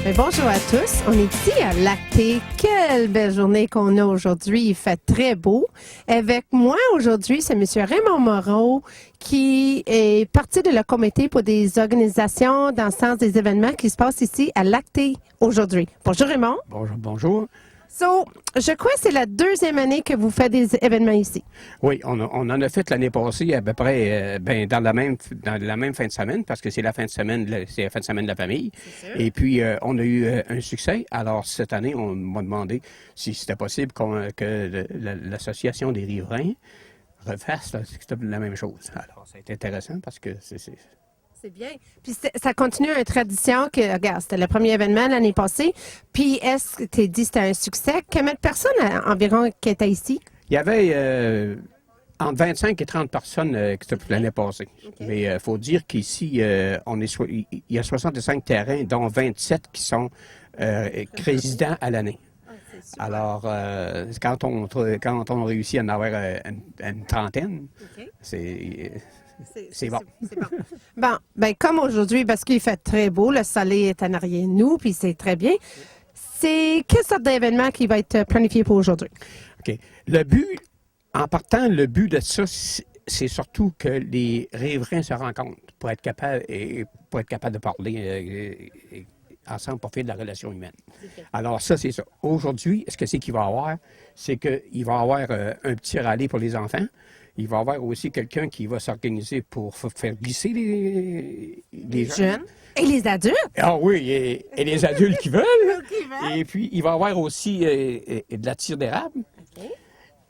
Mais bonjour à tous. On est ici à Lacté. Quelle belle journée qu'on a aujourd'hui. Il fait très beau. Avec moi aujourd'hui, c'est M. Raymond Moreau qui est parti de le comité pour des organisations dans le sens des événements qui se passent ici à Lacté aujourd'hui. Bonjour Raymond. Bonjour, bonjour. So, je crois que c'est la deuxième année que vous faites des événements ici. Oui, on en a fait l'année passée à peu près dans la même fin de semaine, parce que c'est la fin de semaine de la famille. Et puis, on a eu un succès. Alors, cette année, on m'a demandé si c'était possible que l'Association des riverains refasse la même chose. Alors, ça a été intéressant parce que C'est bien. Puis ça continue une tradition que, regarde, c'était le premier événement l'année passée. Puis est-ce que tu dit que c'était un succès? Combien de personnes environ qui étaient ici? Il y avait entre 25 et 30 personnes qui étaient l'année passée. Okay. Mais il faut dire qu'ici, il y a 65 terrains, dont 27 qui sont résidents à l'année. Alors, quand on réussit à en avoir une trentaine, okay. C'est bon. C'est bon. Bon, ben comme aujourd'hui, parce qu'il fait très beau, le soleil est en arrière de nous, puis c'est très bien. C'est quelle sorte d'événement qui va être planifié pour aujourd'hui? OK. Le but de ça, c'est surtout que les riverains se rencontrent pour être capables de parler ensemble pour faire de la relation humaine. Alors ça, c'est ça. Aujourd'hui, ce que c'est qu'il va y avoir, c'est qu'il va y avoir un petit rallye pour les enfants. Il va y avoir aussi quelqu'un qui va s'organiser pour faire glisser les jeunes. Et les adultes? Ah oui, et les adultes qui veulent. Et puis, il va y avoir aussi de la tire d'érable. Okay.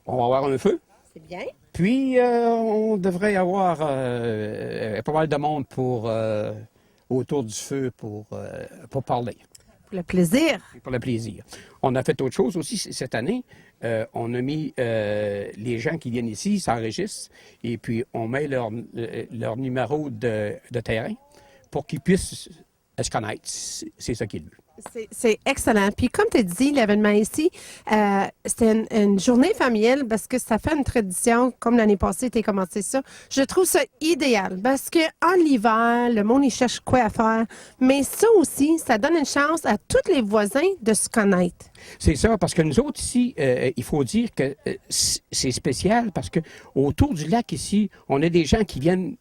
On va avoir un feu. C'est bien. Puis, on devrait avoir pas mal de monde autour du feu pour parler. Pour le plaisir. Pour le plaisir. On a fait autre chose aussi cette année. On a mis les gens qui viennent ici, ils s'enregistrent, et puis on met leur numéro de terrain pour qu'ils puissent se connaître. C'est ça qui est le but. C'est excellent. Puis comme tu as dit, l'événement ici, c'était une journée familiale parce que ça fait une tradition, comme l'année passée, tu as commencé ça. Je trouve ça idéal parce qu'en l'hiver, le monde, il cherche quoi à faire. Mais ça aussi, ça donne une chance à tous les voisins de se connaître. C'est ça, parce que nous autres ici, il faut dire que c'est spécial parce que autour du lac ici, on a des gens qui viennent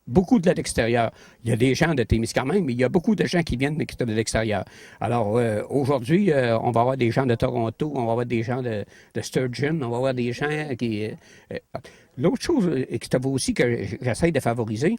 beaucoup de l'extérieur. Il y a des gens de Témiscamingue, mais il y a beaucoup de gens qui viennent de l'extérieur. Alors, aujourd'hui, on va avoir des gens de Toronto, on va avoir des gens de Sturgeon, on va avoir des gens qui... L'autre chose aussi que j'essaie de favoriser,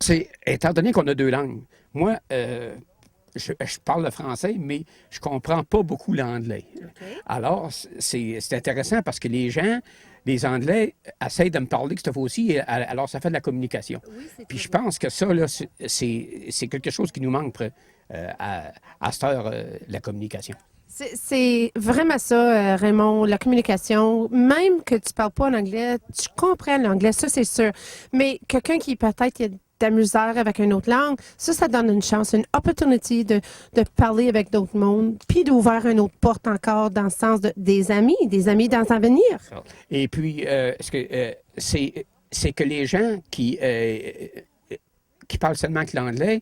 c'est, étant donné qu'on a deux langues, moi, je parle le français, mais je comprends pas beaucoup l'anglais. Okay. Alors, c'est intéressant parce que les Anglais essayent de me parler cette fois-ci, alors ça fait de la communication. Oui, puis je pense que ça, là, c'est quelque chose qui nous manque à cette heure, la communication. C'est vraiment ça, Raymond, la communication. Même que tu ne parles pas en anglais, tu comprends l'anglais, ça c'est sûr. Mais quelqu'un qui peut-être a de la misère avec une autre langue, ça donne une chance, une opportunité de parler avec d'autres mondes, puis d'ouvrir une autre porte encore dans le sens des amis dans l'avenir. Et puis, c'est que les gens qui parlent seulement que l'anglais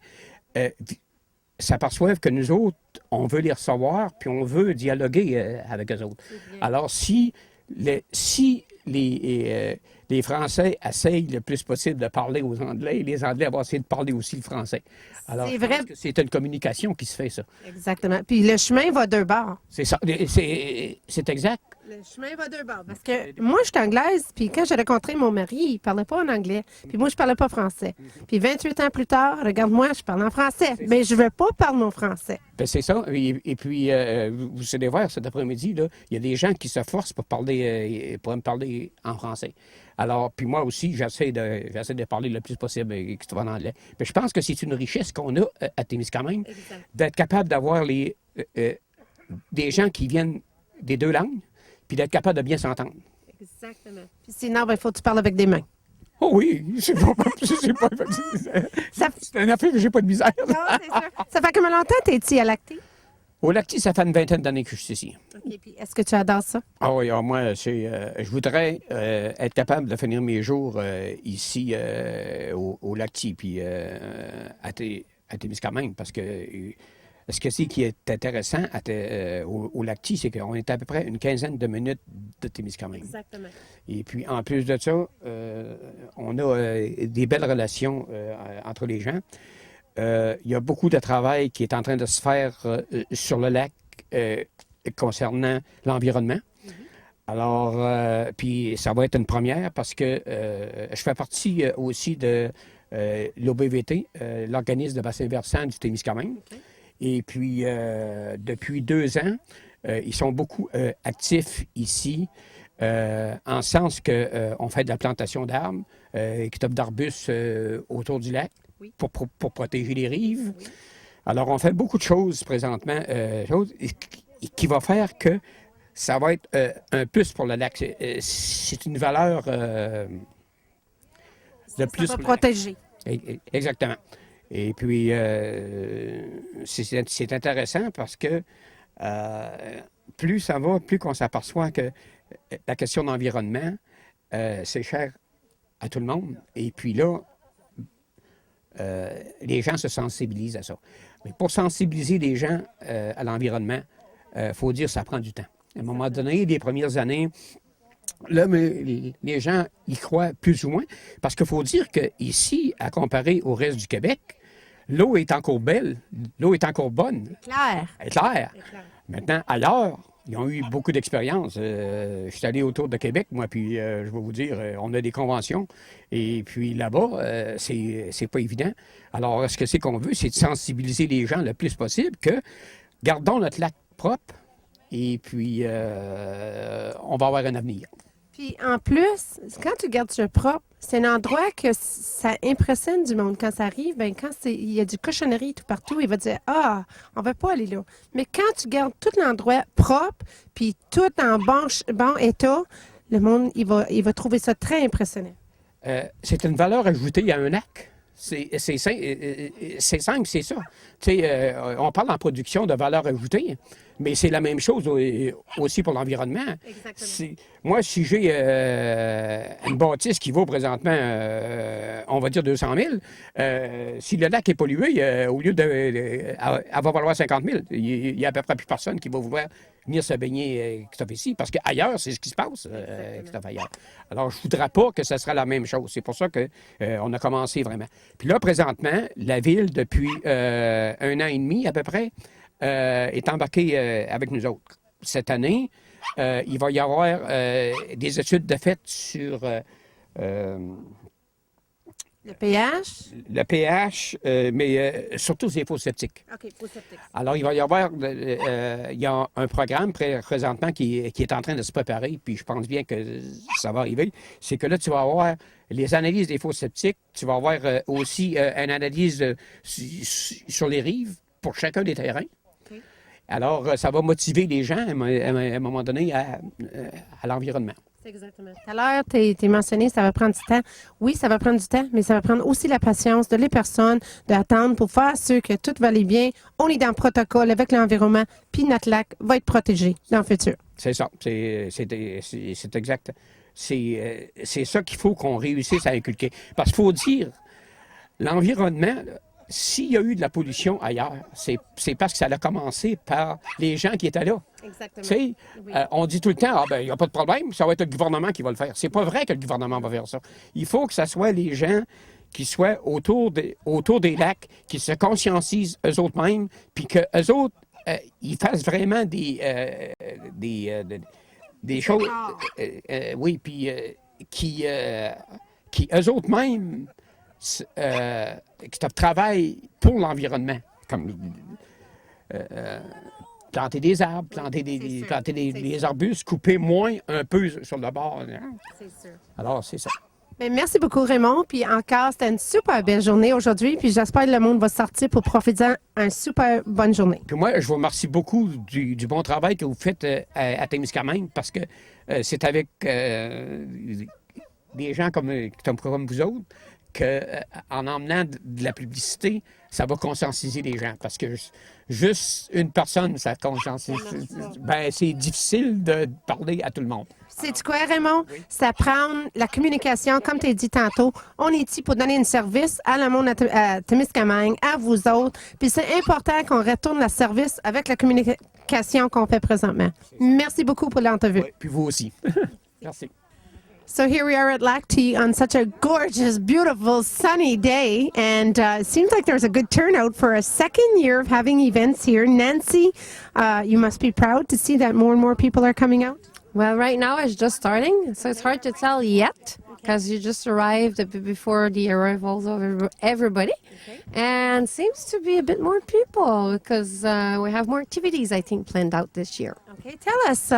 s'aperçoivent que nous autres, on veut les recevoir, puis on veut dialoguer avec eux autres. Alors, si les Français essayent le plus possible de parler aux Anglais, les Anglais vont essayer de parler aussi le français. Alors, je pense que c'est une communication qui se fait, ça. Exactement. Puis le chemin va deux bords. C'est ça. C'est exact. Le chemin va deux bords. Parce que moi, je suis anglaise, puis quand j'ai rencontré mon mari, il parlait pas en anglais. Puis moi, je parlais pas français. Puis 28 ans plus tard, regarde-moi, je parle en français. Mais je veux pas parler mon français. Ben c'est ça. Et puis, vous allez voir, cet après-midi, là, il y a des gens qui se forcent pour me parler en français. Alors, puis moi aussi, j'essaie de parler le plus possible en anglais. Mais je pense que c'est une richesse qu'on a à Témiscamingue, d'être capable d'avoir des gens qui viennent des deux langues, puis d'être capable de bien s'entendre. Exactement. Puis sinon, il faut que tu parles avec des mains. Oh oui, c'est une affaire que j'ai pas de misère. Non, c'est sûr. Ça fait combien longtemps que tu es ici à Lacté? Au Lacté, ça fait une vingtaine d'années que je suis ici. OK. Puis est-ce que tu adores ça? Ah oui, moi, je voudrais être capable de finir mes jours ici au Lacté, puis à Témiscamingue, parce que ce que c'est qui est intéressant au Lac-Ti, c'est qu'on est à peu près une quinzaine de minutes de Témiscamingue. Exactement. Et puis, en plus de ça, on a des belles relations entre les gens. Il y a beaucoup de travail qui est en train de se faire sur le lac concernant l'environnement. Alors, puis ça va être une première parce que je fais partie aussi de l'OBVT, l'organisme de bassin versant du Témiscamingue. OK. Et puis, depuis 2 ans, ils sont beaucoup actifs ici, en sens qu'on fait de la plantation d'arbres, d'arbustes autour du lac Oui. pour protéger les rives. Oui. Alors, on fait beaucoup de choses présentement, qui va faire que ça va être un plus pour le lac. C'est une valeur de plus. Ça va protéger. Exactement. Et puis, c'est intéressant parce que plus ça va, plus qu'on s'aperçoit que la question d'environnement, c'est cher à tout le monde. Et puis là, les gens se sensibilisent à ça. Mais pour sensibiliser les gens à l'environnement, il faut dire que ça prend du temps. À un moment donné, les premières années, là, mais les gens y croient plus ou moins. Parce qu'il faut dire qu'ici, à comparer au reste du Québec, l'eau est encore belle, l'eau est encore bonne. Claire. Elle est claire. Maintenant, ailleurs, ils ont eu beaucoup d'expérience. Je suis allé autour de Québec, moi, puis je vais vous dire, on a des conventions. Et puis là-bas, c'est pas évident. Alors, ce que c'est qu'on veut, c'est de sensibiliser les gens le plus possible que gardons notre lac propre et puis on va avoir un avenir. Puis en plus, quand tu gardes ça propre, c'est un endroit que ça impressionne du monde. Quand ça arrive, ben quand il y a du cochonnerie tout partout, il va dire ah, on va pas aller là. Mais quand tu gardes tout l'endroit propre, puis tout en bon état, le monde il va trouver ça très impressionnant. C'est une valeur ajoutée à un lac. C'est simple, c'est ça. Tu sais, on parle en production de valeur ajoutée, mais c'est la même chose aussi pour l'environnement. Exactement. Moi, si j'ai une bâtisse qui vaut présentement, on va dire 200 000, si le lac est pollué, au lieu elle va valoir 50 000. Il y a à peu près plus personne qui va vouloir venir se baigner Christophe ici, parce qu'ailleurs, c'est ce qui se passe, Christophe, ailleurs. Alors, je ne voudrais pas que ce sera la même chose. C'est pour ça qu'on a commencé vraiment. Puis là, présentement, la Ville, depuis 1 an et demi à peu près, est embarquée avec nous autres. Cette année, il va y avoir des études de fait sur Le pH? le pH, mais surtout les fosses septiques. OK, faux septique. Alors, il va y avoir il y a un programme présentement qui est en train de se préparer, puis je pense bien que ça va arriver. C'est que là, tu vas avoir les analyses des fosses septiques, tu vas avoir aussi une analyse sur les rives pour chacun des terrains. OK. Alors, ça va motiver les gens à un moment donné à l'environnement. C'est exactement. Tout à l'heure, tu mentionné, ça va prendre du temps. Oui, ça va prendre du temps, mais ça va prendre aussi la patience de les personnes, d'attendre pour faire sûr que tout va aller bien. On est dans le protocole avec l'environnement, puis notre lac va être protégé dans le futur. C'est ça. C'est exact. C'est ça qu'il faut qu'on réussisse à inculquer. Parce qu'il faut dire, l'environnement, s'il y a eu de la pollution ailleurs, c'est parce que ça a commencé par les gens qui étaient là. Exactement. Tu sais, Oui. on dit tout le temps, il n'y a pas de problème, ça va être le gouvernement qui va le faire. C'est pas vrai que le gouvernement va faire ça. Il faut que ce soit les gens qui soient autour des lacs, qui se conscientisent eux autres mêmes, puis qu'eux autres, ils fassent vraiment des choses, oui, puis qui eux autres mêmes qui travaillent pour l'environnement, comme planter des arbres, planter des arbustes, couper moins un peu sur le bord. C'est sûr. Alors, c'est ça. Bien, merci beaucoup, Raymond. Puis encore, c'était une super belle journée aujourd'hui. Puis j'espère que le monde va sortir pour profiter d'une super bonne journée. Puis moi, je vous remercie beaucoup du bon travail que vous faites à Témiscamingue, parce que c'est avec des gens comme vous autres qu'en emmenant de la publicité ça va conscientiser les gens. Parce que juste une personne, ça conscientise. Ben, c'est difficile de parler à tout le monde. C'est quoi, Raymond? C'est apprendre la communication, comme tu as dit tantôt. On est ici pour donner un service à le monde à Témiscamingue, à vous autres. Puis c'est important qu'on retourne le service avec la communication qu'on fait présentement. Merci beaucoup pour l'entrevue. Oui, puis vous aussi. Merci. So here we are at Lacti on such a gorgeous, beautiful, sunny day, and it seems like there's a good turnout for a second year of having events here. Nancy, you must be proud to see that more and more people are coming out. Well, right now it's just starting, so it's hard to tell yet because you just arrived a bit before the arrivals of everybody. And seems to be a bit more people because we have more activities, I think, planned out this year. Okay, tell us,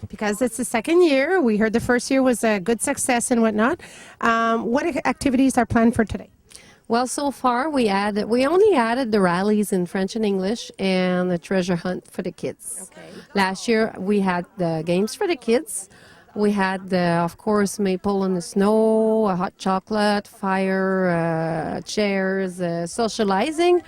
because it's the second year, we heard the first year was a good success and whatnot. What activities are planned for today? Well, so far we only added the rallies in French and English and the treasure hunt for the kids. Okay. Last year we had the games for the kids. We had, of course, maple in the snow, a hot chocolate, fire, chairs, socializing.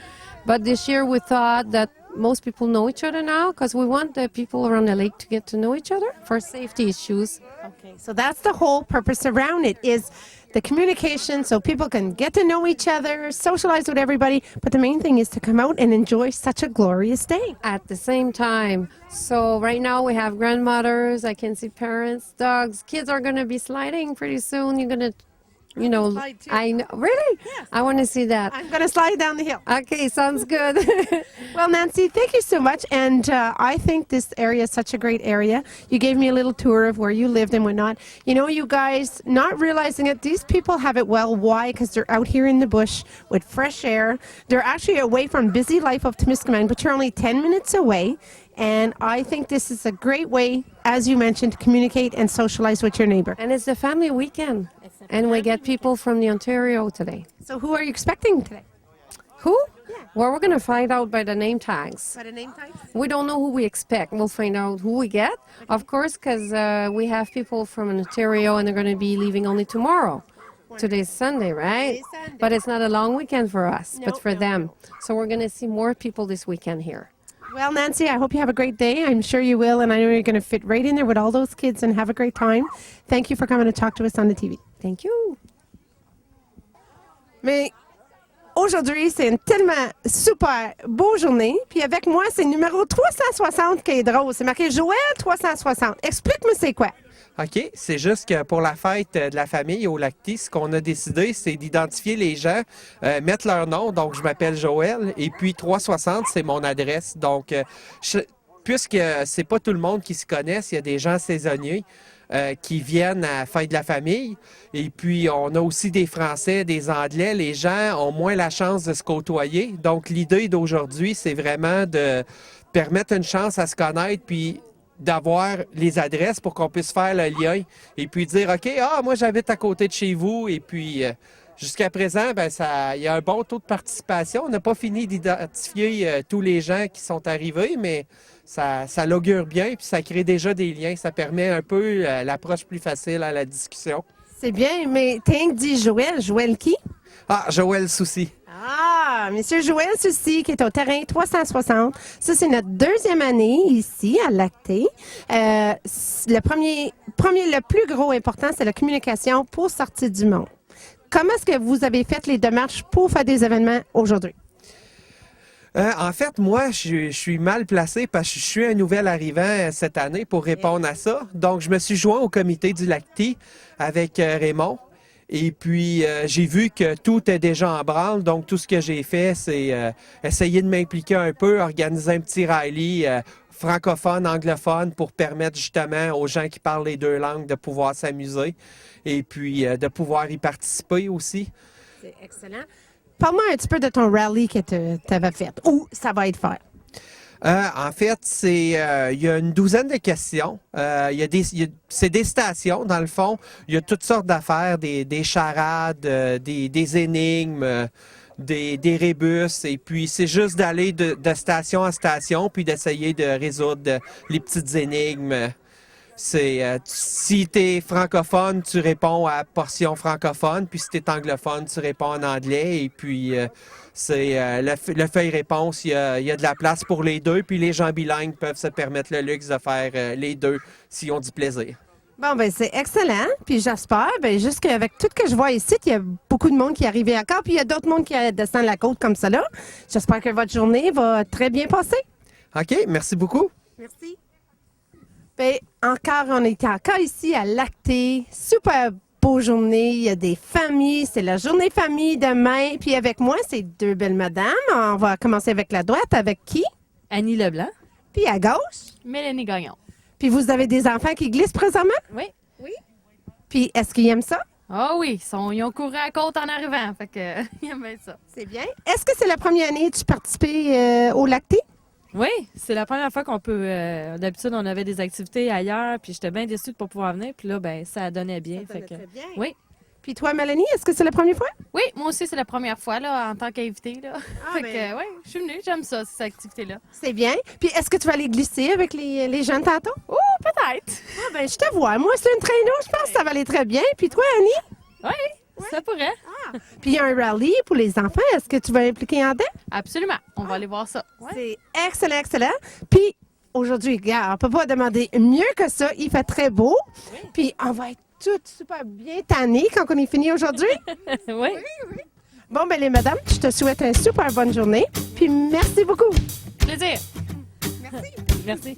But this year we thought that most people know each other now because we want the people around the lake to get to know each other for safety issues. Okay, so that's the whole purpose around it is the communication so people can get to know each other, socialize with everybody, but the main thing is to come out and enjoy such a glorious day. At the same time. So right now we have grandmothers, I can see parents, dogs, kids are going to be sliding pretty soon. You're going to, slide too. I know, really? Yes. I want to see that. I'm going to slide down the hill. Okay, sounds good. Well, Nancy, thank you so much. And I think this area is such a great area. You gave me a little tour of where you lived and whatnot. You know, you guys, not realizing it, these people have it well. Why? Because they're out here in the bush with fresh air. They're actually away from busy life of Témiscamingue, but you're only 10 minutes away. And I think this is a great way, as you mentioned, to communicate and socialize with your neighbor. And it's the family weekend. And we get people from the Ontario today. So who are you expecting today? Who? Well, we're going to find out by the name tags. By the name tag? We don't know who we expect. We'll find out who we get, of course, because we have people from Ontario and they're going to be leaving only tomorrow. Today's Sunday, right? Today's Sunday. But it's not a long weekend for us, but No, for no, them. no. So we're going to see more people this weekend here. Well, Nancy, I hope you have a great day. I'm sure you will, and I know you're going to fit right in there with all those kids and have a great time. Thank you for coming to talk to us on the TV. Thank you. Mais aujourd'hui, c'est une tellement super beau journée. Puis avec moi, c'est le numéro 360 qui est drôle. C'est marqué Joël 360. Explique-moi c'est quoi. OK. C'est juste que pour la fête de la famille au Lacti, ce qu'on a décidé, c'est d'identifier les gens, mettre leur nom. Donc, je m'appelle Joël. Et puis, 360, c'est mon adresse. Donc, puisque c'est pas tout le monde qui se connaisse, il y a des gens saisonniers qui viennent à la fête de la famille. Et puis, on a aussi des Français, des Anglais. Les gens ont moins la chance de se côtoyer. Donc, l'idée d'aujourd'hui, c'est vraiment de permettre une chance à se connaître, puis d'avoir les adresses pour qu'on puisse faire le lien et puis dire, OK, moi, j'habite à côté de chez vous. Et puis, jusqu'à présent, ben il y a un bon taux de participation. On n'a pas fini d'identifier tous les gens qui sont arrivés, mais ça l'augure bien, puis ça crée déjà des liens. Ça permet un peu l'approche plus facile à la discussion. C'est bien, mais t'as dit Joël. Joël qui? Ah, Joël Soucy. Ah, Monsieur Joël Soucy, qui est au terrain 360. Ça, c'est notre deuxième année ici, à Lacté. Le plus gros important, c'est la communication pour sortir du monde. Comment est-ce que vous avez fait les démarches pour faire des événements aujourd'hui? En fait, moi, je suis mal placé parce que je suis un nouvel arrivant cette année pour répondre à ça. Donc, je me suis joint au comité du Lacti avec Raymond. Et puis, j'ai vu que tout est déjà en branle. Donc, tout ce que j'ai fait, c'est essayer de m'impliquer un peu, organiser un petit rallye francophone, anglophone, pour permettre justement aux gens qui parlent les deux langues de pouvoir s'amuser et puis de pouvoir y participer aussi. C'est excellent. Parle-moi un petit peu de ton rallye que tu avais fait. Où ça va être fait? En fait, il y a une douzaine de questions. C'est des stations, dans le fond. Il y a toutes sortes d'affaires, des charades, des énigmes, des rébus. Et puis, c'est juste d'aller de station en station, puis d'essayer de résoudre les petites énigmes. Si tu es francophone, tu réponds à portion francophone, puis si tu es anglophone, tu réponds en anglais. Et puis, c'est le feuille-réponse, il y a de la place pour les deux, puis les gens bilingues peuvent se permettre le luxe de faire les deux s'ils ont du plaisir. Bon, ben c'est excellent. Puis j'espère, ben juste qu'avec tout ce que je vois ici, il y a beaucoup de monde qui est arrivé à Corps, puis il y a d'autres monde qui descend la côte comme ça là. J'espère que votre journée va très bien passer. OK, merci beaucoup. Merci. Ben, encore, on est encore ici à Lacté. Super beau journée. Il y a des familles. C'est la journée famille demain. Puis avec moi, c'est deux belles madames. On va commencer avec la droite. Avec qui? Annie Leblanc. Puis à gauche. Mélanie Gagnon. Puis vous avez des enfants qui glissent présentement? Oui. Puis est-ce qu'ils aiment ça? Ah oui, ils ont couru à la côte en arrivant. Fait que, ils aiment bien ça. C'est bien. Est-ce que c'est la première année que tu participes au Lacté? Oui, c'est la première fois qu'on peut. D'habitude, on avait des activités ailleurs, puis j'étais bien déçue de ne pas pouvoir venir. Puis là, ben, ça donnait bien. Ça donnait très bien. Oui. Puis toi, Mélanie, est-ce que c'est la première fois? Oui, moi aussi, c'est la première fois là, en tant qu'invitée. Là. Fait ben. que, oui, je suis venue, j'aime ça, ces activités-là. C'est bien. Puis est-ce que tu vas aller glisser avec les jeunes tantôt? Oh, peut-être. Ah, ben, je te vois. Moi, c'est une traîneau. Je pense que ça va aller très bien. Puis toi, Annie? Oui, ça pourrait. Puis il y a un rallye pour les enfants. Est-ce que tu vas impliquer en dedans? Absolument. On va aller voir ça. Ouais. C'est excellent, excellent. Puis aujourd'hui, regarde, on ne peut pas demander mieux que ça. Il fait très beau. Puis on va être toutes super bien tannées quand on est fini aujourd'hui. Oui. Bon, ben les madames, je te souhaite une super bonne journée. Puis merci beaucoup. Plaisir. Merci. Merci.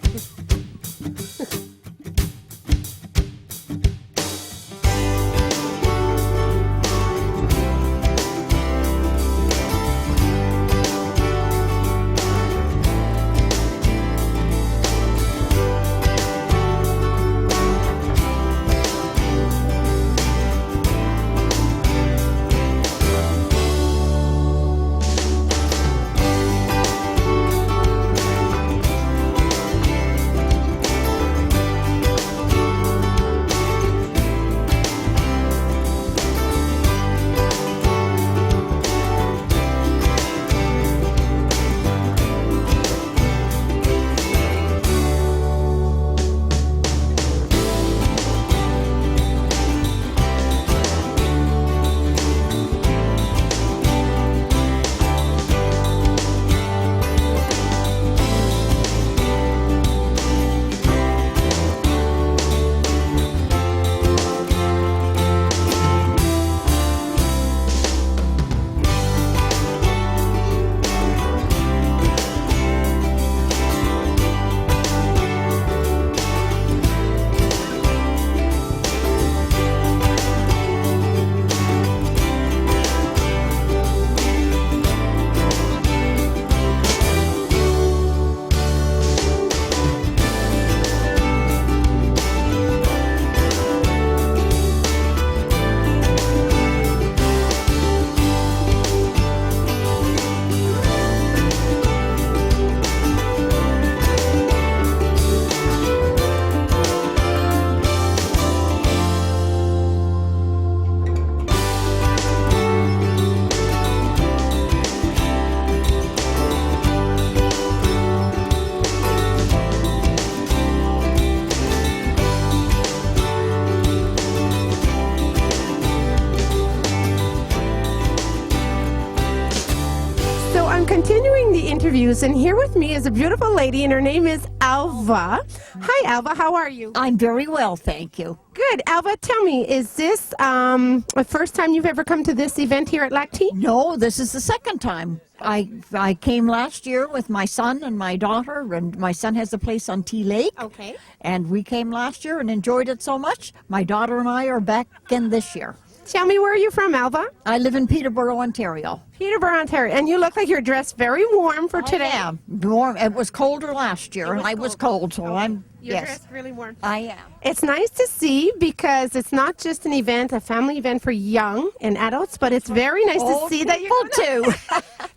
Continuing the interviews, and here with me is a beautiful lady, and her name is Alva. Hi, Alva. How are you? I'm very well, thank you. Good. Alva, tell me, is this the first time you've ever come to this event here at Lactee? No, this is the second time. I came last year with my son and my daughter, and my son has a place on Tea Lake. Okay. And we came last year and enjoyed it so much. My daughter and I are back again this year. Tell me, where are you from, Alva? I live in Peterborough, Ontario. Peterborough, Ontario. And you look like you're dressed very warm for today. Yeah, warm. It was colder last year, and I was cold, so I'm You're yes, dressed really warm. I am. It's nice to see because it's not just an event, a family event for young and adults, but it's very nice to see that you're too.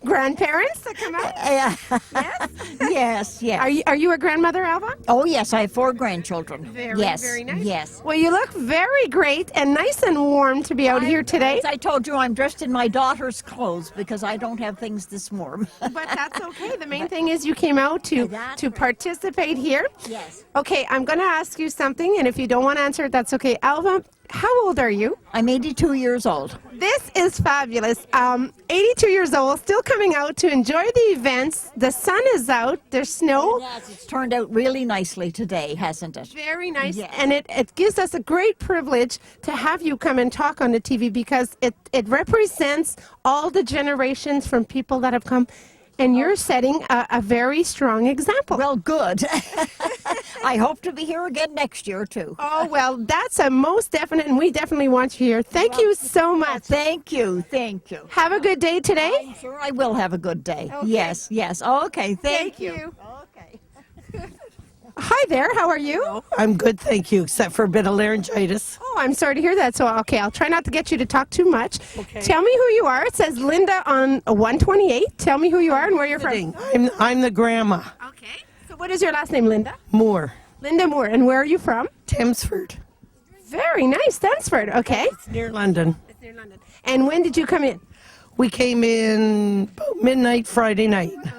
grandparents that come out. Yes, yes. Are you a grandmother, Alva? Oh, yes, I have 4 grandchildren. Very, yes, very nice. Yes. Well, you look very great and nice and warm to be out here today. As I told you, I'm dressed in my daughter's clothes because I don't have things this warm. But that's okay. The main thing is you came out to That's right. participate here. Yes. Okay, I'm going to ask you something, and if you don't want to answer it, that's okay. Alva, how old are you? I'm 82 years old. This is fabulous. 82 years old, still coming out to enjoy the events. The sun is out. There's snow. Yes, it's turned out really nicely today, hasn't it? Very nice. Yes. And it gives us a great privilege to have you come and talk on the TV because it represents all the generations from people that have come. And you're setting a very strong example. Well, good. I hope to be here again next year, too. Oh, well, that's a most definite, and we definitely want you here. Thank you so much. Thank you. Thank you. Have a good day today. I'm sure I will have a good day. Yes, yes. Okay, thank you. Okay. Hi there. How are you? I'm good, thank you, except for a bit of laryngitis. Oh, I'm sorry to hear that. So, okay, I'll try not to get you to talk too much. Okay. Tell me who you are. It says Linda on 128. Tell me who you are and where you're from. I'm the grandma, Okay. So, what is your last name, Linda? Moore, Linda Moore. And where are you from? Thamesford. Very nice, Stansford. Okay. It's near London. It's near London. And when did you come in? We came in about midnight Friday night. Okay.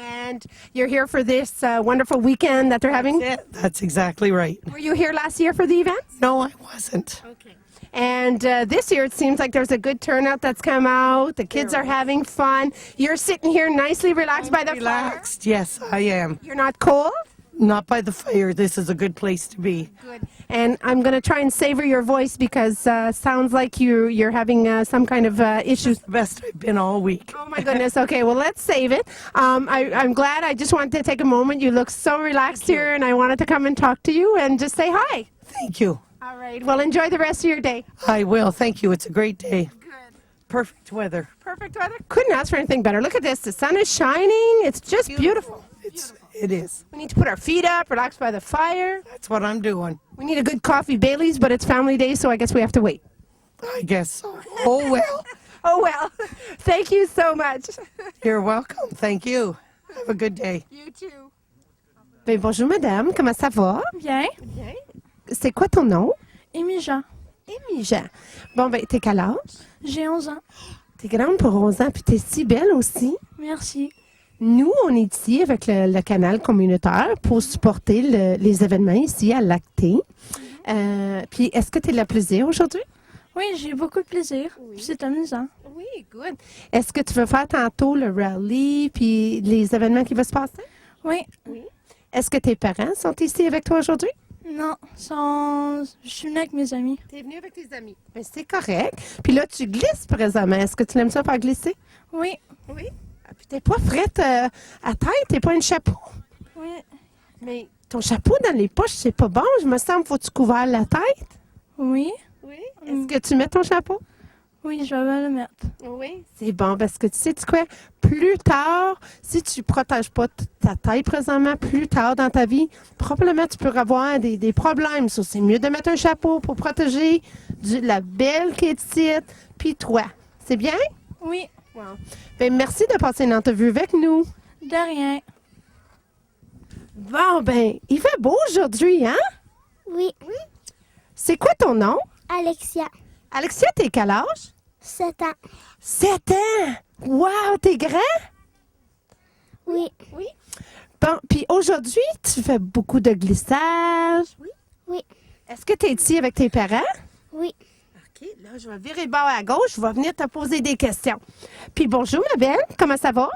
And you're here for this wonderful weekend that they're having? Yeah, that's exactly right. Were you here last year for the event? No, I wasn't. Okay. And this year, it seems like there's a good turnout that's come out. The kids are having fun. You're sitting here nicely relaxed by the fire. Relaxed, yes, I am. You're not cold? Not by the fire. This is a good place to be. Good. And I'm going to try and savor your voice because sounds like you're having some kind of issues. The best I've been all week. Oh my goodness. Okay, well, let's save it. I'm glad. I just wanted to take a moment. You look so relaxed here, and I wanted to come and talk to you and just say hi. Thank you. All right. Well, enjoy the rest of your day. I will. Thank you. It's a great day. Good. Perfect weather. Perfect weather. Couldn't ask for anything better. Look at this. The sun is shining. It's just beautiful. It is. We need to put our feet up, relax by the fire. That's what I'm doing. We need a good coffee Bailey's, but it's family day, so I guess we have to wait. I guess so. Oh, well. Oh, well. Thank you so much. You're welcome. Thank you. Have a good day. You too. Ben, bonjour, madame. Comment ça va? Bien. C'est quoi ton nom? Amy Jean. Amy Jean. Bon, ben, t'es quel âge? J'ai 11 ans. T'es grande pour 11 ans, puis t'es si belle aussi. Merci. Nous, on est ici avec le canal communautaire pour supporter les événements ici à Lacté. Puis, est-ce que tu as le plaisir aujourd'hui? Oui, j'ai beaucoup de plaisir. C'est amusant. Oui, good. Est-ce que tu veux faire tantôt le rallye puis les événements qui vont se passer? Oui. Est-ce que tes parents sont ici avec toi aujourd'hui? Non, je suis venue avec mes amis. Tu es venu avec tes amis. Ben, c'est correct. Puis là, tu glisses présentement. Est-ce que tu aimes ça faire glisser? Oui. Oui. Ah, puis t'es pas frette à tête, t'es pas une chapeau. Oui. Mais ton chapeau dans les poches, c'est pas bon. Je me sens faut que tu couvres la tête. Oui. Oui. Est-ce que tu mets ton chapeau? Oui, je vais le mettre. Oui. C'est bon parce que tu sais quoi? Plus tard, si tu protèges pas ta tête présentement, plus tard dans ta vie, probablement tu peux avoir des problèmes. So, c'est mieux de mettre un chapeau pour protéger la belle qui est ici, puis toi. C'est bien? Oui. Wow. Ben, merci de passer une entrevue avec nous. De rien. Bon, ben, il fait beau aujourd'hui, hein? Oui. C'est quoi ton nom? Alexia, Alexia, t'es quel âge? 7 ans. 7 ans! Wow, t'es grand? Oui. Bon, puis aujourd'hui, tu fais beaucoup de glissage. Oui. Est-ce que tu es ici avec tes parents? Oui. OK, là, je vais virer le bord à gauche. Je vais venir te poser des questions. Puis bonjour, ma belle. Comment ça va?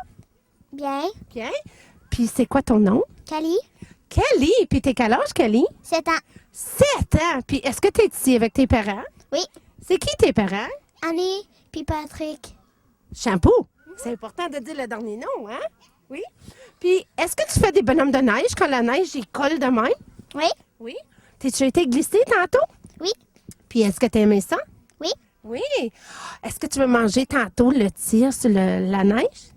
Bien. Bien. Puis c'est quoi ton nom? Cali, Kelly. Puis t'es quel âge, Kelly? 7 ans. 7 ans. Puis est-ce que tu es ici avec tes parents? Oui. C'est qui tes parents? Annie puis Patrick. Shampoo. C'est important de dire le dernier nom, hein? Oui. Puis est-ce que tu fais des bonhommes de neige quand la neige, il colle de même? Oui. Oui. T'es-tu été glissé tantôt? Oui. Puis est-ce que tu aimé ça? Oui. Oui. Est-ce que tu veux manger tantôt le tir sur la neige?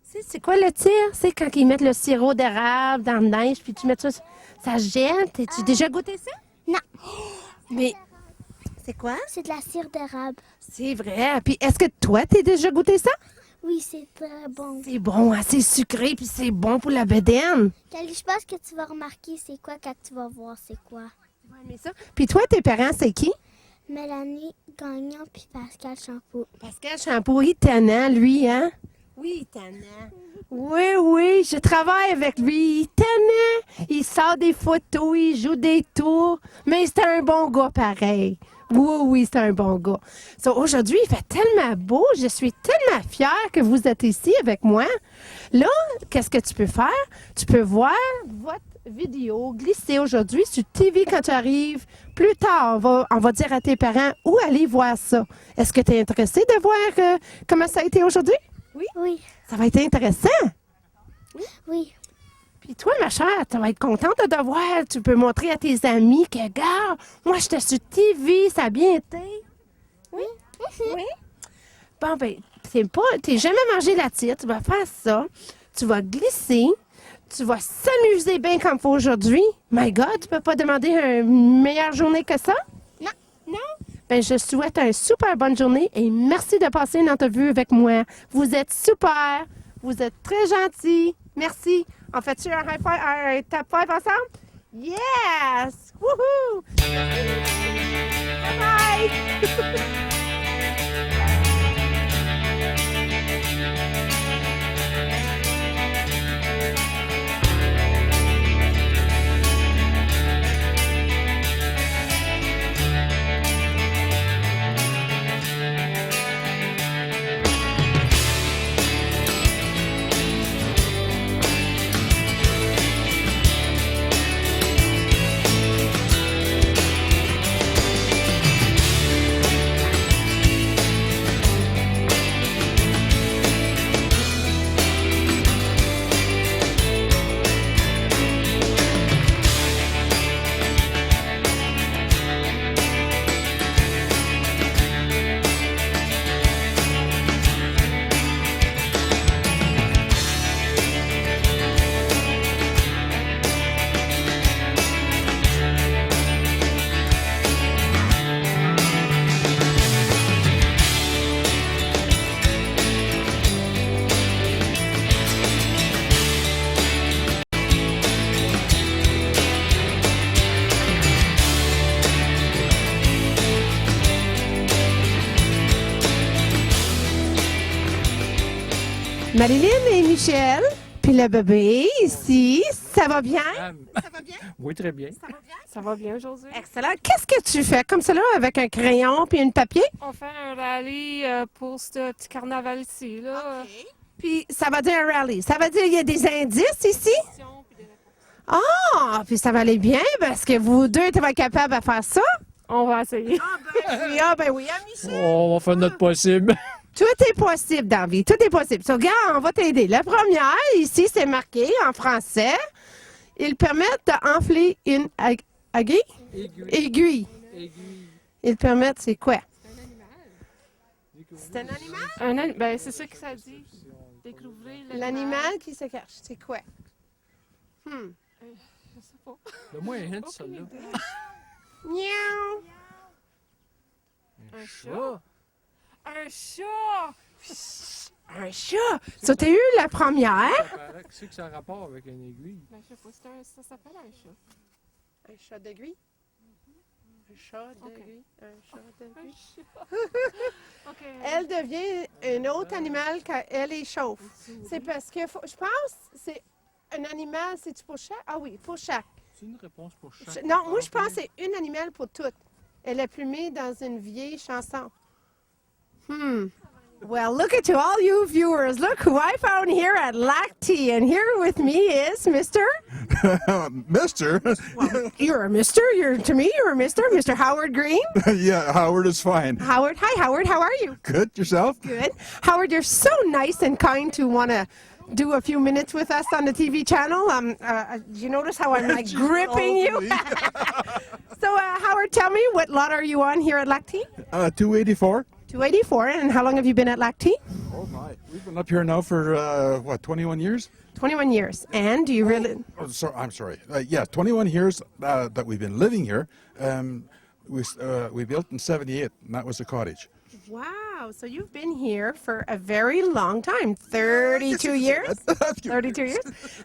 C'est quoi le tir? C'est quand ils mettent le sirop d'érable dans la neige, puis tu mets ça, ça gèle. T'as-tu déjà goûté ça? Non. Mais c'est quoi? C'est de la cire d'érable. C'est vrai. Puis est-ce que toi, t'as déjà goûté ça? Oui, c'est très bon. C'est bon, hein? C'est sucré, puis c'est bon pour la bédaine. Cali, je pense que tu vas remarquer c'est quoi quand tu vas voir c'est quoi. Tu vas aimer ça? Puis toi, tes parents, c'est qui? Mélanie Gagnon puis Pascal Champeau. Pascal Champeau, il est tannant, lui, hein? Oui, il est tannant. Oui, je travaille avec lui. Il est tannant. Il sort des photos, il joue des tours. Mais c'est un bon gars pareil. Oui, oui, c'est un bon gars. So, aujourd'hui, il fait tellement beau. Je suis tellement fière que vous êtes ici avec moi. Là, qu'est-ce que tu peux faire? Tu peux voir votre vidéo glisser aujourd'hui sur TV quand tu arrives. Plus tard, on va dire à tes parents où aller voir ça. Est-ce que tu es intéressé de voir comment ça a été aujourd'hui? Oui. Ça va être intéressant. Oui. Puis toi, ma chère, tu vas être contente de te voir. Tu peux montrer à tes amis que, regarde, moi, j'étais sur TV, ça a bien été. Oui? Oui? Bon, ben, t'es jamais mangé la tire. Tu vas faire ça. Tu vas glisser. Tu vas s'amuser bien comme faut aujourd'hui. My God, tu peux pas demander une meilleure journée que ça? Non. Non? Ben, je souhaite une super bonne journée et merci de passer une entrevue avec moi. Vous êtes super. Vous êtes très gentils. Merci. On fait-tu un high five, un tap five ensemble? Yes! Woohoo! Bye-bye! Marilyn et Michel, puis le bébé ici, ça va bien? Ça va bien? Oui, très bien. Ça va bien? Ça va bien aujourd'hui? Excellent. Qu'est-ce que tu fais comme cela avec un crayon puis un papier? On fait un rallye pour ce petit carnaval ici, là. Puis ça va dire un rallye. Ça veut dire qu'il y a des indices ici? Ah, puis ça va aller bien parce que vous deux êtes capables de faire ça? On va essayer. Ah ben oui, Michel. On va faire notre possible. Tout est possible dans la vie, tout est possible. So, regarde, on va t'aider. La première, ici, c'est marqué en français. Ils permettent d'enfler une aiguille. Aiguille. Ils permettent, c'est quoi? C'est un animal? Ben, c'est ça que ça dit. Découvrir L'animal qui se cache, c'est quoi? Je sais pas. Le moins hint, celle-là. Miaou! Un chat? Un chat! Un chat! So, t'as eu la première. Qu'est-ce que ça a rapport avec une aiguille? Ben, je sais pas, ça s'appelle un chat. Un chat de gris? Un chat de gris? Un chat de Un gris? chat. OK. Elle devient un autre animal quand elle est chauffe. C'est parce que, je pense, c'est un animal, c'est-tu pour chaque? Ah oui, pour chaque. C'est une réponse pour chaque. Non, moi, je pense que c'est un animal pour toutes. Elle est plumée dans une vieille chanson. Well, look at all you viewers. Look who I found here at Lacti. And here with me is Mr. Mister? You're a Mr. To me, you're a Mr. Howard Green. Yeah, Howard is fine. Howard, hi, Howard. How are you? Good, yourself? Good. Howard, you're so nice and kind to want to do a few minutes with us on the TV channel. You notice how I'm like gripping you? So, Howard, tell me, what lot are you on here at Lacti? 284. 284. And how long have you been at Lacti? Oh, my. We've been up here now for, 21 years? 21 years. And do you really... Oh, I'm sorry. Yeah, 21 years that we've been living here. We built in 78, and that was a cottage. Wow. So you've been here for a very long time. 32 years? 32 years?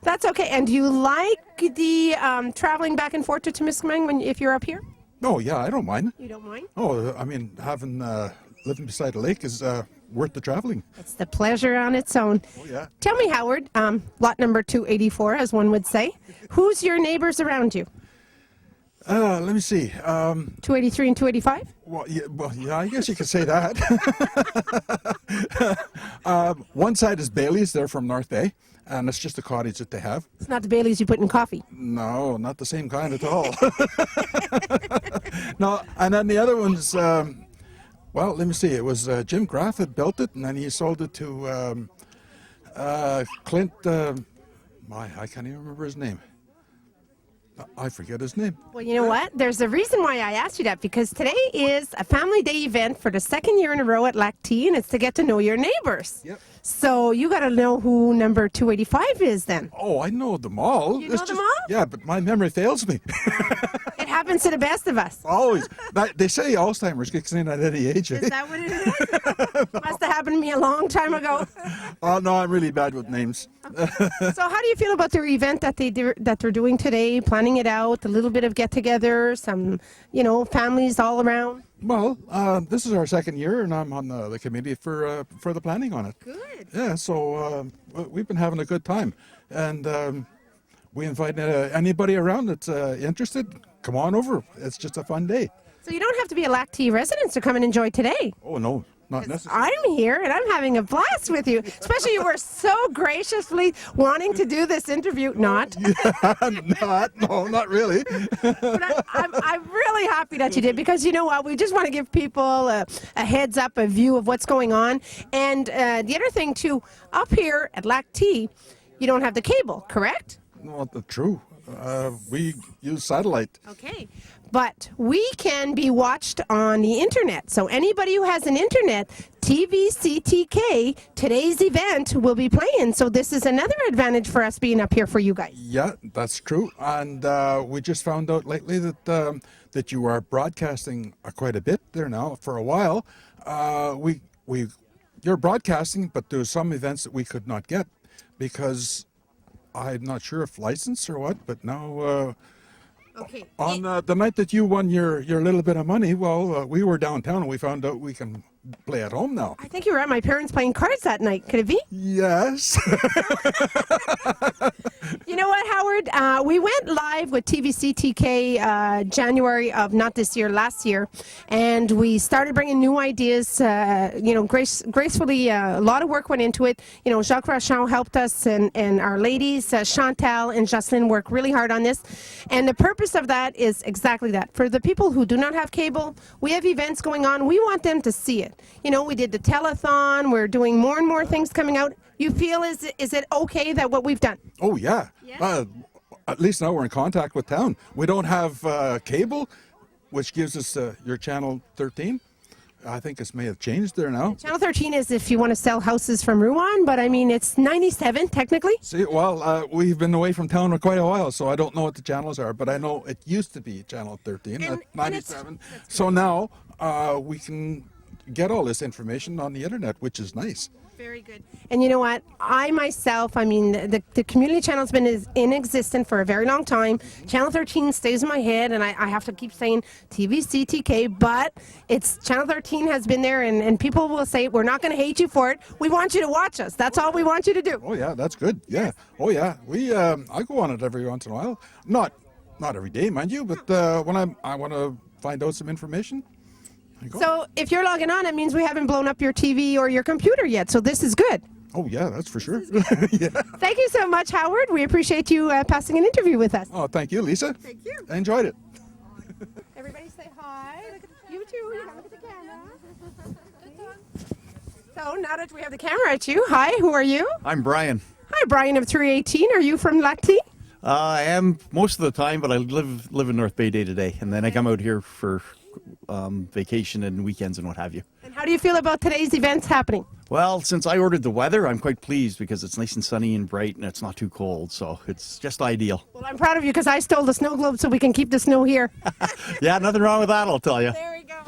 That's okay. And do you like the traveling back and forth to Temiskaming if you're up here? Oh, yeah, I don't mind. You don't mind? Oh, I mean, living beside a lake is worth the traveling. It's the pleasure on its own. Oh, yeah. Tell me, Howard, lot number 284, as one would say, who's your neighbors around you? Let me see. 283 and 285? Well, yeah, I guess you could say that. One side is Bailey's. They're from North Bay, and it's just a cottage that they have. It's not the Baileys you put in coffee. No, not the same kind at all. No, and then the other one's, well, let me see. It was Jim Graff that built it, and then he sold it to Clint. I can't even remember his name. I forget his name. Well, you know what? There's a reason why I asked you that, because today is a family day event for the second year in a row at Lac T, and it's to get to know your neighbors. Yep. So you got to know who number 285 is then. Oh, I know them all. You know them all? Yeah, but my memory fails me. It happens to the best of us. Always. They say Alzheimer's kicks in at any age. Is that what it is? Must have happened to me a long time ago. Oh, no, I'm really bad with names. So how do you feel about their event that they're doing today, planning it out, a little bit of get-together, some, families all around? Well, this is our second year, and I'm on the committee for the planning on it. Good. Yeah, so we've been having a good time, and we invite anybody around that's interested. Come on over. It's just a fun day. So you don't have to be a Lac T resident to come and enjoy today. Oh no, not necessary. I'm here and I'm having a blast with you. Especially you were so graciously wanting to do this interview. Not. Not really. But I'm really happy that you did, because you know what? We just want to give people a heads up, a view of what's going on. And the other thing too, up here at Lac T, you don't have the cable, correct? Well, true. We use satellite. Okay. But we can be watched on the internet. So anybody who has an internet, TVCTK, today's event will be playing. So this is another advantage for us being up here for you guys. Yeah, that's true. And we just found out lately that that you are broadcasting quite a bit there now. For a while, you're broadcasting, but there's some events that we could not get because I'm not sure if license or what. But now. Okay. On the night that you won your little bit of money, well, we were downtown and we found out we can play at home now. I think you were at my parents playing cards that night. Could it be? Yes. You know what, Howard? We went live with TVCTK January of not this year, last year, and we started bringing new ideas. Gracefully, a lot of work went into it. Jacques Rachon helped us, and our ladies, Chantal and Jocelyn, worked really hard on this. And the purpose of that is exactly that. For the people who do not have cable, we have events going on. We want them to see it. We did the telethon. We're doing more and more things coming out. You feel is it okay that what we've done? Oh, yeah. At least now we're in contact with town. We don't have cable, which gives us your channel 13. I think it may have changed there now. Channel 13 is if you want to sell houses from Rouen, but I mean, it's 97 technically. See, well, we've been away from town for quite a while, so I don't know what the channels are, but I know it used to be channel 13 at 97. So now we can get all this information on the internet, which is nice. Very good. And you know what? I myself, the community channel's been in existence for a very long time. Channel 13 stays in my head, and I have to keep saying TVCTK, but it's Channel 13 has been there, and people will say, we're not going to hate you for it. We want you to watch us. That's all we want you to do. Oh, yeah, that's good. Yeah. Yes. Oh, yeah. I go on it every once in a while. Not every day, mind you, but when I want to find out some information. So if you're logging on, it means we haven't blown up your TV or your computer yet. So this is good. Oh, yeah, that's for sure. Yeah. Thank you so much, Howard. We appreciate you passing an interview with us. Oh, thank you, Lisa. Thank you. I enjoyed it. Everybody say hi. Look at you too. You gotta look at the camera. So now that we have the camera at you, hi, who are you? I'm Brian. Hi, Brian of 318. Are you from Lac T? I am most of the time, but I live in North Bay day to day, and then I come out here for vacation and weekends and what have you. And how do you feel about today's events happening? Well, since I ordered the weather, I'm quite pleased because it's nice and sunny and bright and it's not too cold, so it's just ideal. Well, I'm proud of you because I stole the snow globe so we can keep the snow here. Yeah, nothing wrong with that, I'll tell you. There we go.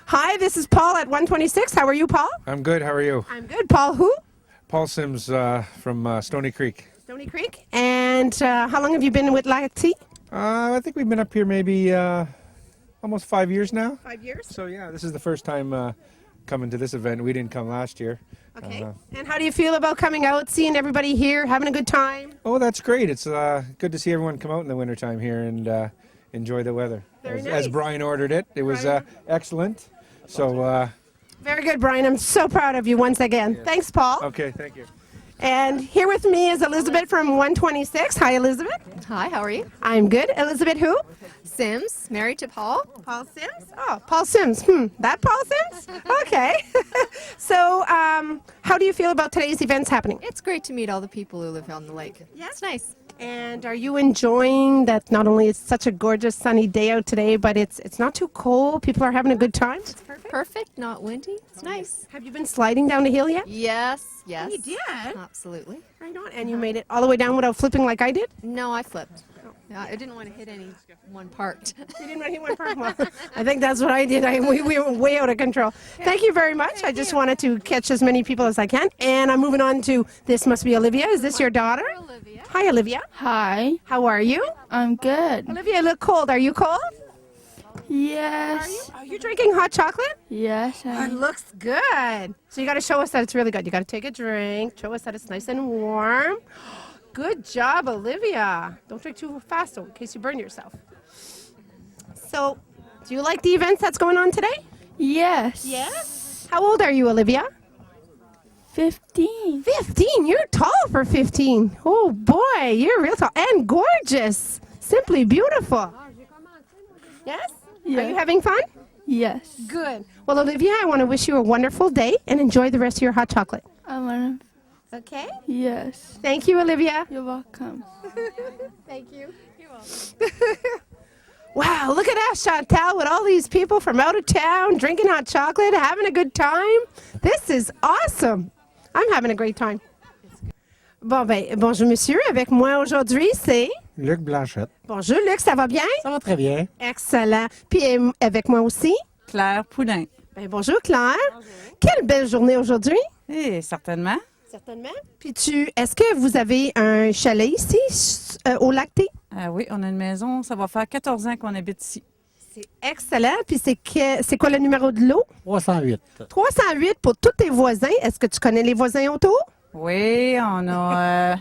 Hi, this is Paul at 126. How are you, Paul? I'm good. How are you? I'm good. Paul who? Paul Sims from Stony Creek. Stony Creek. And how long have you been with Lac T? I think we've been up here maybe almost 5 years now. 5 years? So yeah, this is the first time coming to this event. We didn't come last year. Okay. And how do you feel about coming out, seeing everybody here, having a good time? Oh, that's great. It's good to see everyone come out in the wintertime here, and enjoy the weather. Very As nice. Brian ordered it, it was Brian. excellent. So, Very good, Brian. I'm so proud of you once again. Thanks, Paul. okay, thank you. And here with me is Elizabeth from 126. Hi, Elizabeth. Hi, how are you? I'm good. Elizabeth who? Sims, married to Paul. Paul Sims? Oh, Paul Sims. That Paul Sims? Okay. So, how do you feel about today's events happening? It's great to meet all the people who live on the lake. Yeah. It's nice. And are you enjoying that not only it's such a gorgeous sunny day out today, but it's not too cold? People are having a good time? Perfect, not windy. It's nice. Have you been sliding down the hill yet? Yes. You did? Absolutely. Right on. And you made it all the way down without flipping like I did? No, I flipped. I didn't want to hit any one part. You didn't want to hit one part? Well, I think that's what I did. We were way out of control. Thank you very much. I just wanted to catch as many people as I can. And I'm moving on to This Must Be Olivia. Is this your daughter? Olivia. Hi, Olivia. Hi, How are you? I'm good. Olivia, you look cold. Are you cold? Yes. Are you drinking hot chocolate? Yes. It looks good. So you got to show us that it's really good. You got to take a drink, show us that it's nice and warm. Good job, Olivia. Don't drink too fast, though, in case you burn yourself. So, do you like the events that's going on today? Yes. Yes. How old are you, Olivia? 15. 15. You're tall for 15. Oh, boy. You're real tall and gorgeous. Simply beautiful. Yes? Yeah. Are you having fun? Yes. Good. Well, Olivia, I want to wish you a wonderful day and enjoy the rest of your hot chocolate. I want to. Okay? Yes. Thank you, Olivia. You're welcome. Thank you. You're welcome. Wow, look at us, Chantal, with all these people from out of town drinking hot chocolate, having a good time. This is awesome. I'm having a great time. Bon, ben, bonjour, monsieur. Avec moi aujourd'hui, c'est... Luc Blanchette. Bonjour, Luc, ça va bien? Ça va très bien. Excellent. Puis avec moi aussi? Claire Poulin. Ben, bonjour, Claire. Quelle belle journée aujourd'hui. Eh, certainement. Certainement. Puis est-ce que vous avez un chalet ici, au lac T? Oui, on a une maison. Ça va faire 14 ans qu'on habite ici. C'est excellent. Puis c'est quoi le numéro de l'eau? 308. 308 pour tous tes voisins. Est-ce que tu connais les voisins autour? Oui, on a...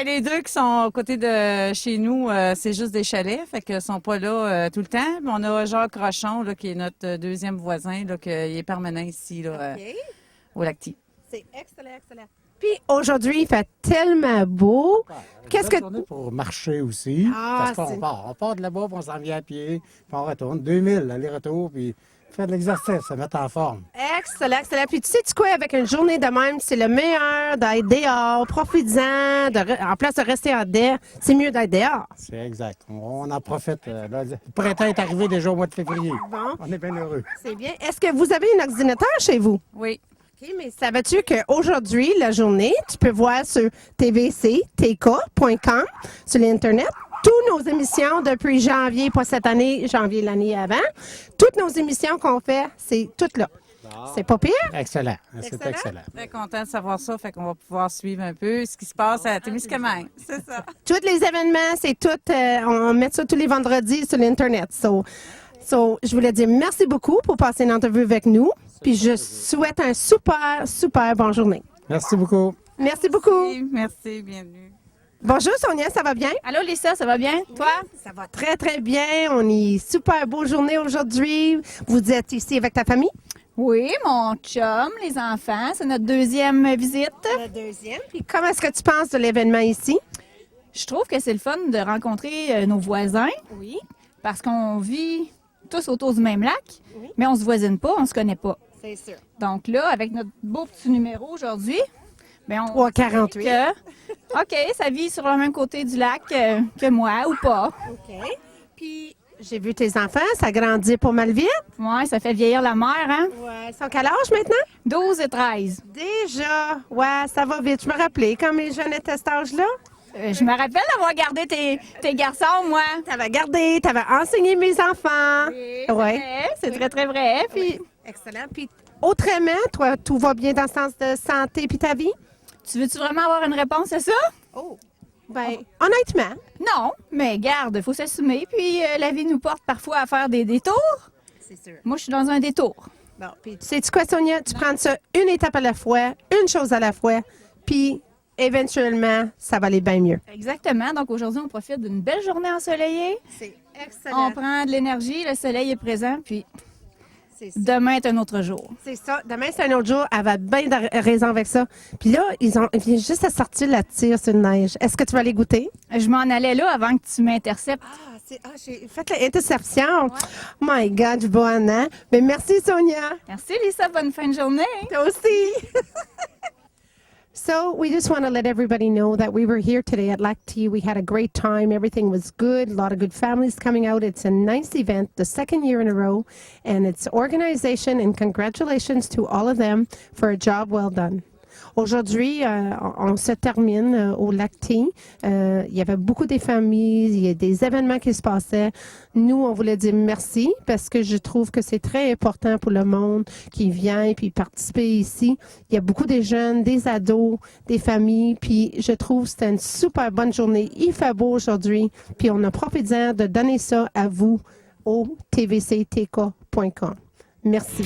les deux qui sont à côté de chez nous, c'est juste des chalets, fait qu'ils sont pas là tout le temps. Mais on a Jacques Rochon, là, qui est notre deuxième voisin, là, qui est permanent ici, là, au lac T. C'est excellent, excellent. Puis aujourd'hui, il fait tellement beau. Qu'est-ce que... journée pour marcher aussi. Ah, parce qu'on part. On part de là-bas, puis on s'en vient à pied, puis on retourne. 2000 aller-retour, puis faire de l'exercice, se mettre en forme. Excellent, excellent. Puis tu sais quoi, avec une journée de même, c'est le meilleur d'être dehors, profites-en, en place de rester en dedans, c'est mieux d'être dehors. C'est exact. On en profite. Là, le printemps est arrivé déjà au mois de février. Bon. On est bien heureux. C'est bien. Est-ce que vous avez un ordinateur chez vous? Oui. OK, mais savais-tu qu'aujourd'hui, la journée, tu peux voir sur tvctk.com, sur l'Internet, toutes nos émissions depuis janvier, pas cette année, janvier l'année avant, toutes nos émissions qu'on fait, c'est toutes là. C'est pas pire? Excellent. C'est excellent. Très content de savoir ça, fait qu'on va pouvoir suivre un peu ce qui se passe à Témiscamingue. C'est ça. Tous les événements, c'est tout, on met ça tous les vendredis sur l'Internet. So, je voulais dire merci beaucoup pour passer une entrevue avec nous. Puis je souhaite un super, super bonne journée. Merci beaucoup. Merci beaucoup. Merci, bienvenue. Bonjour Sonia, ça va bien? Allô Lisa, ça va bien? Toi? Ça va très, très bien. On est super beau journée aujourd'hui. Vous êtes ici avec ta famille? Oui, mon chum, les enfants, c'est notre deuxième visite. La deuxième. Puis comment est-ce que tu penses de l'événement ici? Je trouve que c'est le fun de rencontrer nos voisins. Oui. Parce qu'on vit tous autour du même lac, mais on se voisine pas, on se connaît pas. C'est sûr. Donc là, avec notre beau petit numéro aujourd'hui, ben on 348. sait que, OK, ça vit sur le même côté du lac que moi ou pas. OK. Puis j'ai vu tes enfants, ça grandit pas mal vite. Ouais, ça fait vieillir la mère, hein? Ouais. Ils sont quel âge maintenant? 12 et 13. Déjà. Ouais, ça va vite. Je me rappelais quand mes jeunes étaient à cet âge-là. Je me rappelle d'avoir gardé tes garçons, moi. T'avais gardé, t'avais enseigné mes enfants. Oui, Ouais. c'est très, très vrai. Puis, Excellent. Puis autrement, toi, tout va bien dans le sens de santé puis ta vie? tu veux-tu vraiment avoir une réponse à ça? Oh. Ben, honnêtement. Non, mais garde, faut s'assumer. Puis la vie nous porte parfois à faire des détours. C'est sûr. Moi, je suis dans un détour. Bon, puis tu sais-tu quoi, Sonia? Tu prends ça une étape à la fois, une chose à la fois, puis éventuellement, ça va aller bien mieux. Exactement. Donc aujourd'hui, on profite d'une belle journée ensoleillée. C'est excellent. On prend de l'énergie, le soleil est présent, puis C'est ça. demain est un autre jour. C'est ça. Demain, c'est un autre jour. Elle va bien raison avec ça. Puis là, ils viennent juste à sortir la tire sur la neige. Est-ce que tu vas aller goûter? Je m'en allais là avant que tu m'interceptes. J'ai fait l'interception. Oh my God, je vois Anna. Mais merci, Sonia. Merci, Lisa. Bonne fin de journée. Toi aussi. So we just want to let everybody know that we were here today at Lac Tea. We had a great time. Everything was good. A lot of good families coming out. It's a nice event, the second year in a row, and it's organization, and congratulations to all of them for a job well done. Aujourd'hui, on se termine au Lac Tea. Il y avait beaucoup de familles, il y a des événements qui se passaient. Nous, on voulait dire merci parce que je trouve que c'est très important pour le monde qui vient et puis participer ici. Il y a beaucoup de jeunes, des ados, des familles, puis je trouve que c'était une super bonne journée. Il fait beau aujourd'hui, puis on a profité de donner ça à vous au tvctk.com. Merci.